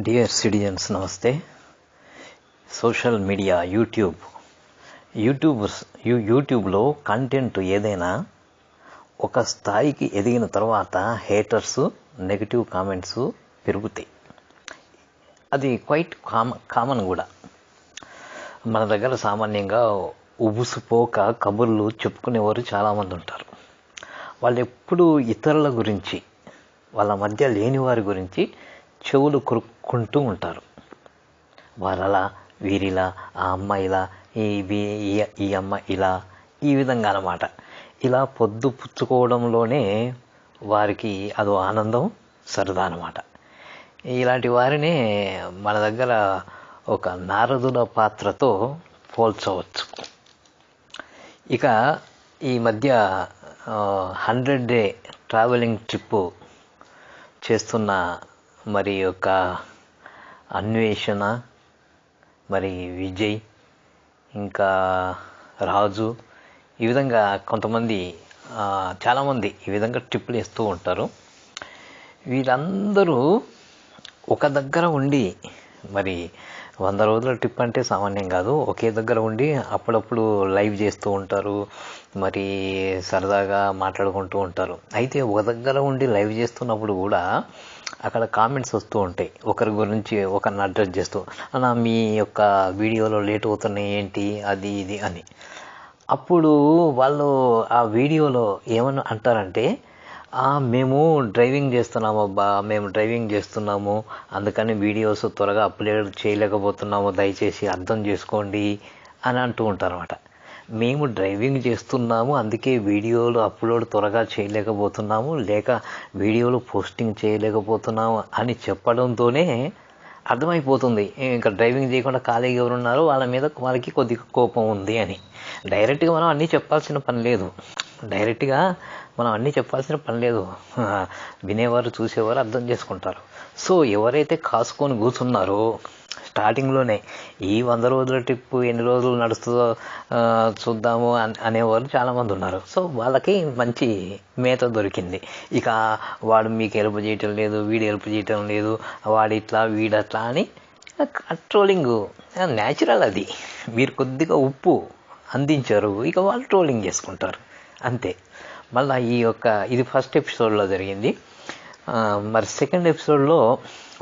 Dear citizens నమస్తే. Social media యూట్యూబ్లో content ఏదైనా ఒక స్థాయికి ఎదిగిన తర్వాత హేటర్స్, నెగిటివ్ కామెంట్స్ పెరుగుతాయి. అది క్వైట్ కామన్ కూడా. మన దగ్గర సామాన్యంగా ఉబుసుపోక కబుర్లు చెప్పుకునేవారు చాలామంది ఉంటారు. వాళ్ళు ఎప్పుడూ ఇతరుల గురించి, వాళ్ళ మధ్య లేని వారి గురించి చెవులు కొరుక్కుంటూ ఉంటారు. వారలా, వీరిలా, ఆ అమ్మాయిలా, ఈ అమ్మాయి ఇలా, ఈ విధంగా అన్నమాట. ఇలా పొద్దు పుచ్చుకోవడంలోనే వారికి అదో ఆనందం, సరదా అన్నమాట. ఇలాంటి వారినే మన దగ్గర ఒక నారదుల పాత్రతో పోల్చవచ్చు. ఇక ఈ మధ్య 100 డే ట్రావెలింగ్ ట్రిప్పు చేస్తున్న మరి యొక్క అన్వేషణ, మరి విజయ్, ఇంకా రాజు, ఈ విధంగా కొంతమంది చాలామంది ఈ విధంగా ట్రిప్పులు వేస్తూ ఉంటారు. వీళ్ళందరూ ఒక దగ్గర ఉండి, మరి 100 రోజుల ట్రిప్ అంటే సామాన్యం కాదు. ఒకే దగ్గర ఉండి అప్పుడప్పుడు లైవ్ చేస్తూ ఉంటారు, మరి సరదాగా మాట్లాడుకుంటూ ఉంటారు. అయితే ఒక దగ్గర ఉండి లైవ్ చేస్తున్నప్పుడు కూడా అక్కడ కామెంట్స్ వస్తూ ఉంటాయి. ఒకరి గురించి ఒకరిని అడ్రస్ చేస్తూ, అలా మీ యొక్క వీడియోలో లేట్ అవుతున్నాయి ఏంటి, అది ఇది అని. అప్పుడు వాళ్ళు ఆ వీడియోలో ఏమని అంటారంటే, మేము డ్రైవింగ్ చేస్తున్నాము అబ్బా, మేము డ్రైవింగ్ చేస్తున్నాము, అందుకని వీడియోస్ త్వరగా అప్లోడ్ చేయలేకపోతున్నాము, దయచేసి అర్థం చేసుకోండి అని అంటూ ఉంటారు అన్నమాట. మేము డ్రైవింగ్ చేస్తున్నాము, అందుకే వీడియోలు అప్లోడ్ త్వరగా చేయలేకపోతున్నాము, లేక వీడియోలు పోస్టింగ్ చేయలేకపోతున్నాము అని చెప్పడంతోనే అర్థమైపోతుంది ఇంకా డ్రైవింగ్ చేయకుండా ఖాళీగా ఎవరున్నారో వాళ్ళకి కొద్దిగా కోపం ఉంది అని. డైరెక్ట్గా మనం అన్నీ చెప్పాల్సిన పని లేదు. వినేవారు, చూసేవారు అర్థం చేసుకుంటారు. సో ఎవరైతే కాసుకొని కూర్చున్నారో స్టార్టింగ్లోనే ఈ 100 రోజుల ట్రిప్పు ఎన్ని రోజులు నడుస్తుందో చూద్దాము అనేవారు చాలామంది ఉన్నారు. సో వాళ్ళకి మంచి మేత దొరికింది. ఇక వాడు మీకు హెల్ప్ చేయటం లేదు, వీడు హెల్ప్ చేయటం లేదు, వాడిట్లా వీడట్లా అని ట్రోలింగ్ న్యాచురల్. అది మీరు కొద్దిగా ఉప్పు అందించారు, ఇక వాళ్ళు ట్రోలింగ్ చేసుకుంటారు అంతే. మళ్ళీ ఇది ఫస్ట్ ఎపిసోడ్లో జరిగింది. మరి సెకండ్ ఎపిసోడ్లో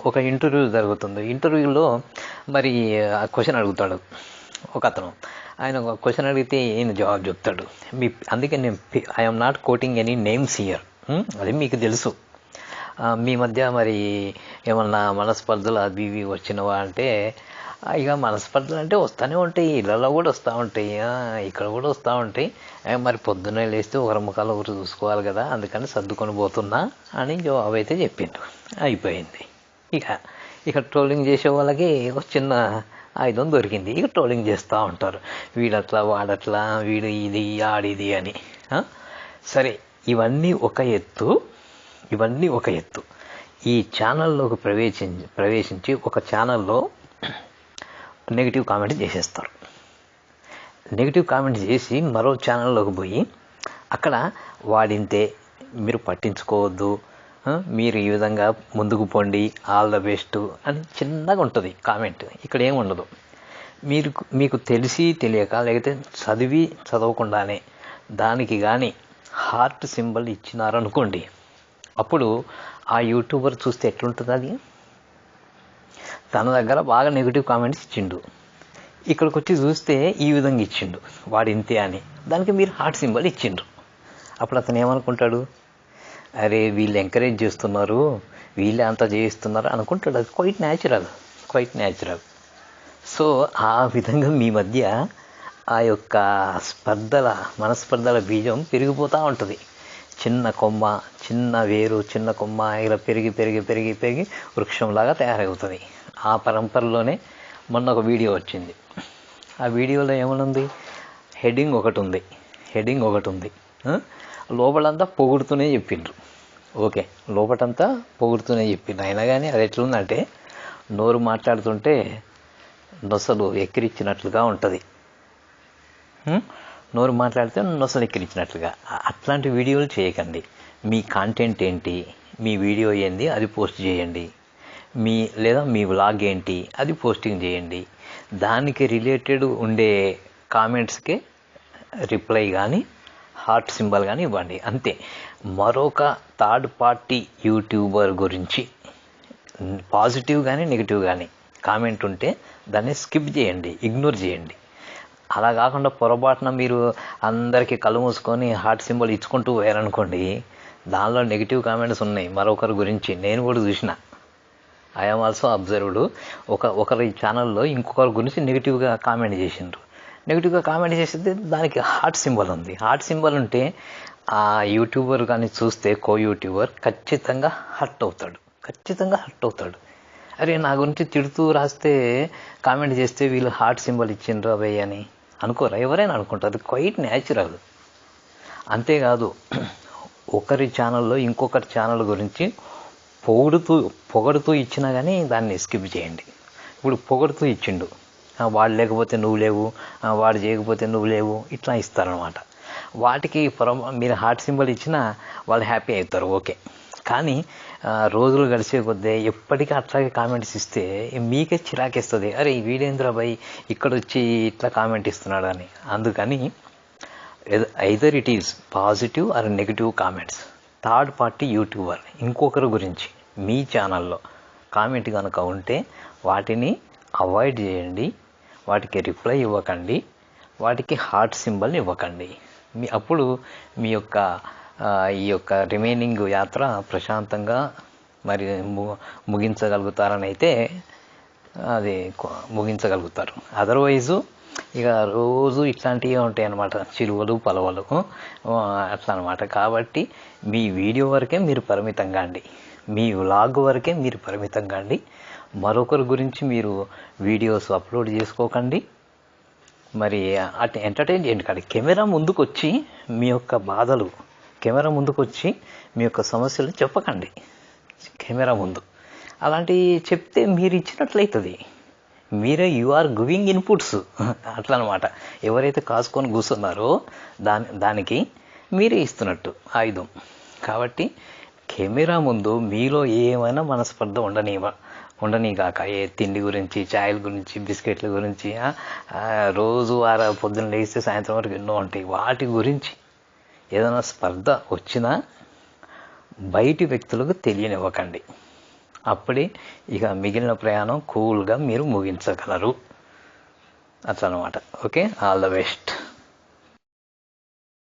ఒక ఇంటర్వ్యూ జరుగుతుంది. ఇంటర్వ్యూలో మరి క్వశ్చన్ అడుగుతాడు ఒక అతను. ఆయన ఒక క్వశ్చన్ అడిగితే ఈయన జవాబు చెప్తాడు. అందుకే నేను I'm not coating any names here, అది మీకు తెలుసు. మీ మధ్య మరి ఏమన్నా మనస్పర్ధలు అవి ఇవి వచ్చినవా అంటే, ఇక మనస్పర్ధలు అంటే వస్తూనే ఉంటాయి, ఇళ్ళలో కూడా వస్తూ ఉంటాయి, ఇక్కడ కూడా వస్తూ ఉంటాయి. మరి పొద్దున్నే లేస్తే ఒకరి ముఖాలు ఒకరు చూసుకోవాలి కదా, అందుకని సర్దుకొని పోతున్నా అని జవాబు అయితే చెప్పిండు. అయిపోయింది. ఇక ట్రోలింగ్ చేసే వాళ్ళకి ఒక చిన్న ఆయుధం దొరికింది. ఇక ట్రోలింగ్ చేస్తూ ఉంటారు, వీడట్లా వాడట్లా, వీడు ఇది ఆడిది అని. సరే, ఇవన్నీ ఒక ఎత్తు. ఈ ఛానల్లోకి ప్రవేశించి ఒక ఛానల్లో నెగిటివ్ కామెంట్ చేసేస్తారు. నెగిటివ్ కామెంట్ చేసి మరో ఛానల్లోకి పోయి అక్కడ వాడింతే, మీరు పట్టించుకోవద్దు, మీరు ఈ విధంగా ముందుకు పోండి, ఆల్ ద బెస్ట్ అని చిన్నగా ఉంటుంది కామెంట్. ఇక్కడ ఏముండదు. మీకు తెలిసి తెలియక, లేకపోతే చదవకుండానే దానికి కానీ హార్ట్ సింబల్ ఇచ్చినారనుకోండి, అప్పుడు ఆ యూట్యూబర్ చూస్తే ఎట్లుంటుంది? అది తన దగ్గర బాగా నెగిటివ్ కామెంట్స్ ఇచ్చిండు, ఇక్కడికి వచ్చి చూస్తే ఈ విధంగా ఇచ్చిండు, వాడింతే అని. దానికి మీరు హార్ట్ సింబల్ ఇచ్చిండ్రు. అప్పుడు అతను ఏమనుకుంటాడు? అరే వీళ్ళు ఎంకరేజ్ చేస్తున్నారు, వీళ్ళే అంతా చేయిస్తున్నారు అనుకుంటాడు. అది క్వైట్ న్యాచురల్. సో ఆ విధంగా మీ మధ్య ఆ యొక్క మనస్పర్ధల బీజం పెరిగిపోతూ ఉంటుంది. చిన్న కొమ్మ, చిన్న వేరు, చిన్న కొమ్మ ఇలా పెరిగి వృక్షంలాగా తయారవుతుంది. ఆ పరంపరలోనే మొన్న ఒక వీడియో వచ్చింది. ఆ వీడియోలో ఏమనుంది? హెడ్డింగ్ ఒకటి ఉంది, లోపలంతా పొగుడుతూనే చెప్పిండ్రు. ఓకే, లోపటంతా పొగుడుతూనే చెప్పిండ్రు. అయినా కానీ అది ఎట్లుందంటే, నోరు మాట్లాడుతుంటే నొసలు ఎక్కిరిచ్చినట్లుగా ఉంటుంది. నోరు మాట్లాడితే నొసలు ఎక్కిరిచ్చినట్లుగా. అట్లాంటి వీడియోలు చేయకండి. మీ కాంటెంట్ ఏంటి, మీ వీడియో ఏంది, అది పోస్ట్ చేయండి. లేదా మీ వ్లాగ్ ఏంటి అది పోస్టింగ్ చేయండి. దానికి రిలేటెడ్ ఉండే కామెంట్స్కి రిప్లై కానీ హార్ట్ సింబల్ కానీ ఇవ్వండి, అంతే. మరొక థర్డ్ పార్టీ యూట్యూబర్ గురించి పాజిటివ్ కానీ నెగిటివ్ కానీ కామెంట్ ఉంటే దాన్ని స్కిప్ చేయండి, ఇగ్నోర్ చేయండి. అలా కాకుండా పొరపాటున మీరు అందరికీ కళ్ళు మూసుకొని హార్ట్ సింబల్ ఇచ్చుకుంటూ పోయారనుకోండి, దానిలో నెగిటివ్ కామెంట్స్ ఉన్నాయి మరొకరి గురించి. నేను కూడా చూసిన, ఐఎమ్ ఆల్సో అబ్జర్వ్డ్. ఒకరి ఛానల్లో ఇంకొకరి గురించి నెగిటివ్గా కామెంట్ చేసిండ్రు. నెగిటివ్గా కామెంట్ చేస్తే దానికి హార్ట్ సింబల్ ఉంది. హార్ట్ సింబల్ ఉంటే ఆ యూట్యూబర్ కానీ చూస్తే యూట్యూబర్ ఖచ్చితంగా హర్ట్ అవుతాడు. అరే నా గురించి తిడుతూ రాస్తే కామెంట్ చేస్తే వీళ్ళు హార్ట్ సింబల్ ఇచ్చిండ్రు అవయ్య అని అనుకోరా? ఎవరైనా అనుకుంటారు, అది క్వైట్ న్యాచురల్. అంతేకాదు, ఒకరి ఛానల్లో ఇంకొకరి ఛానల్ గురించి పొగడుతూ ఇచ్చినా కానీ దాన్ని స్కిప్ చేయండి. ఇప్పుడు పొగడుతూ ఇచ్చిండు, వాడు లేకపోతే నువ్వు లేవు, వాడు చేయకపోతే నువ్వు లేవు, ఇట్లా ఇస్తారనమాట. వాటికి మీరు హార్ట్ సింబల్ ఇచ్చినా వాళ్ళు హ్యాపీ అవుతారు, ఓకే. కానీ రోజులు గడిచే కొద్దీ ఎప్పటికీ అట్లాగే కామెంట్స్ ఇస్తే మీకే చిరాకేస్తుంది. అరే ఈ వీడేంద్ర భయ్ ఇక్కడ వచ్చి ఇట్లా కామెంట్ ఇస్తున్నాడు అని. అందుకని either it is positive or negative comments, third party YouTuber ఇంకొకరి గురించి మీ ఛానల్లో కామెంట్ కనుక ఉంటే వాటిని అవాయిడ్ చేయండి, వాటికి రిప్లై ఇవ్వకండి, వాటికి హార్ట్ సింబల్ ఇవ్వకండి. అప్పుడు మీ యొక్క ఈ యొక్క రిమైనింగ్ యాత్ర ప్రశాంతంగా మరి ముగించగలుగుతారని అయితే అది ముగించగలుగుతారు. అదర్వైజు ఇక రోజు ఇట్లాంటివే ఉంటాయి అన్నమాట, చిలువలు పలవలు అట్లా అనమాట. కాబట్టి మీ వీడియో వరకే మీరు పరిమితం కాండి, మీ వ్లాగ్ వరకే మీరు పరిమితం కాండి. మరొకరి గురించి మీరు వీడియోస్ అప్లోడ్ చేసుకోకండి. మరి అటు ఎంటర్టైన్ చేయండి. కానీ కెమెరా ముందుకు వచ్చి మీ యొక్క బాధలు, కెమెరా ముందుకు వచ్చి మీ యొక్క సమస్యలు చెప్పకండి కెమెరా ముందు. అలాంటివి చెప్తే మీరు ఇచ్చినట్లయితుంది, మీరే యు ఆర్ గివింగ్ ఇన్పుట్స్ అట్లా అనమాట. ఎవరైతే కాసుకొని కూర్చున్నారో దానికి మీరే ఇస్తున్నట్టు ఆయుధం. కాబట్టి కెమెరా ముందు మీలో ఏమైనా మనస్పర్ధ ఉండనీగాక. ఏ తిండి గురించి, ఛాయల గురించి, బిస్కెట్ల గురించి, రోజు పొద్దున్న లేస్తే సాయంత్రం వరకు ఎన్నో ఉంటాయి, వాటి గురించి ఏదైనా స్పర్ధ వచ్చినా బయటి వ్యక్తులకు తెలియనివ్వకండి. అప్పుడే ఇక మిగిలిన ప్రయాణం కూల్గా మీరు ముగించగలరు. అట్లా అనమాట. Okay, all the best.